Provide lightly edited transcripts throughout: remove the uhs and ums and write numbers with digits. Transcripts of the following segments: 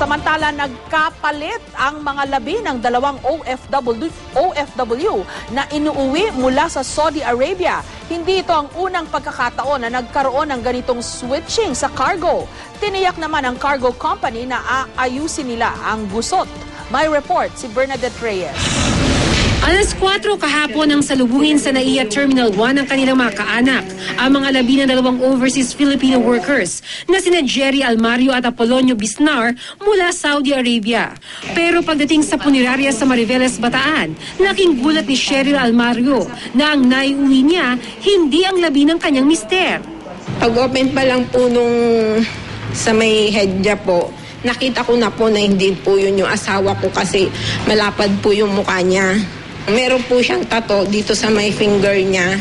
Samantala, nagkapalit ang mga labi ng dalawang OFW na inuuwi mula sa Saudi Arabia. Hindi ito ang unang pagkakataon na nagkaroon ng ganitong switching sa cargo. Tiniyak naman ng cargo company na aayusin nila ang gusot. May report si Bernadette Reyes. Alas 4 kahapon ang salubungin sa NAIA Terminal 1 ang kanilang mga kaanak, ang mga labi ng dalawang overseas Filipino workers na sina Jerry Almario at Apolonio Bisnar mula Saudi Arabia. Pero pagdating sa punerarya sa Mariveles, Bataan, laking gulat ni Cheryl Almario na ang naiuwi niya hindi ang labi ng kanyang mister. Pag-open pa lang po nung sa may head niya po, nakita ko na po na hindi po yun yung asawa ko kasi malapad po yung mukha niya. Meron po siyang tato dito sa may finger niya.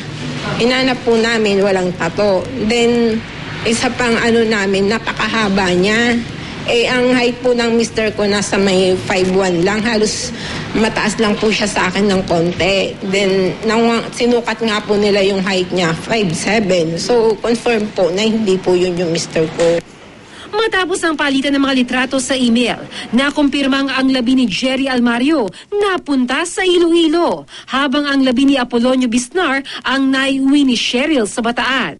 Inanap po namin, walang tato. Then, isa pang namin, napakahaba niya. Ang height po ng mister ko nasa may 5'1 lang. Halos mataas lang po siya sa akin ng konti. Then, sinukat nga po nila yung height niya, 5'7". So, confirm po na hindi po yun yung mister ko. Matapos ang palitan ng mga litrato sa email, nakumpirmang ang labi ni Jerry Almario napunta sa Iloilo, habang ang labi ni Apolonio Bisnar ang naiuwi ni Cheryl sa Bataan.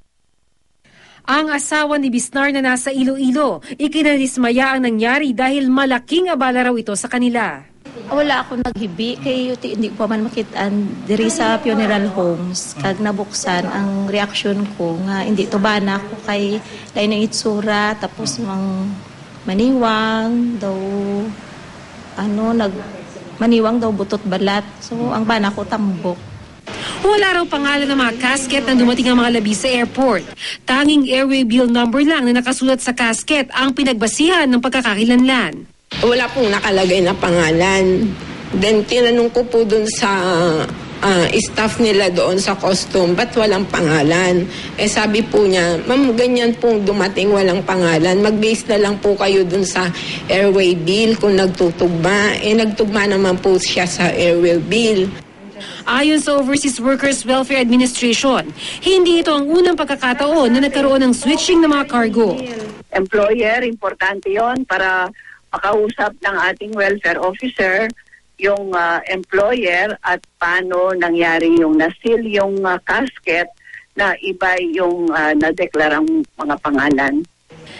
Ang asawa ni Bisnar na nasa Iloilo, ikinadismaya ang nangyari dahil malaking abala raw ito sa kanila. Wala ako naghibi kay hindi ko pa man makitaan diri sa funeral homes. Kag nabuksan ang reaksyon ko nga hindi to bana ko kay lain ng itsura tapos maniwang daw maniwang daw butot balat. So ang bana ko tambok. Wala raw pangalan ng mga casket na dumating ang mga labi sa airport. Tanging airway bill number lang na nakasulat sa casket ang pinagbasihan ng pagkakakilanlan. Wala pong nakalagay na pangalan. Then tinanong ko po dun sa staff nila doon sa custom, ba't walang pangalan? Sabi po niya, ma'am, ganyan pong dumating walang pangalan. Mag-base na lang po kayo dun sa airway bill kung nagtutugma. Nagtugma naman po siya sa airway bill. Ayon sa Overseas Workers Welfare Administration, hindi ito ang unang pagkakataon na nagkaroon ng switching ng mga cargo. Employer, importante yon para makausap ng ating welfare officer yung employer at paano nangyari yung nasil yung casket na iba yung nadeklarang mga pangalan.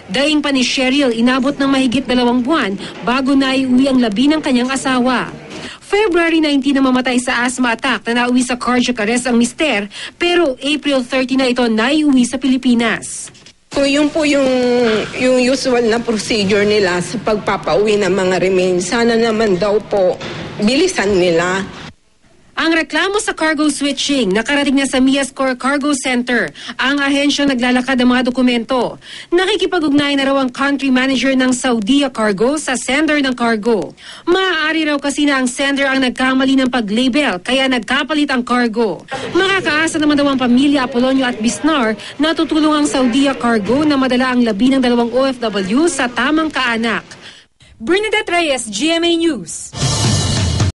Daing pa ni Cheryl, inabot ng mahigit 2 buwan bago naiuwi ang labi ng kanyang asawa. February 19 na mamatay sa asthma attack na nauwi sa cardiac arrest ang mister, pero April 30 na ito naiuwi sa Pilipinas. So yun po yung usual na procedure nila sa pagpapauwi ng mga remains. Sana naman daw po bilisan nila. Ang reklamo sa cargo switching nakarating na sa Miascor Cargo Center. Ang ahensya naglalakad ng mga dokumento. Nakikipag-ugnay na raw ang country manager ng Saudia Cargo sa sender ng cargo. Maaari raw kasi na ang sender ang nagkamali ng pag-label kaya nagkapalit ang cargo. Makakaasa naman daw ang pamilya Apolonio at Bisnar na tutulong ang Saudia Cargo na madala ang labi ng dalawang OFW sa tamang kaanak. Bernadette Reyes, GMA News.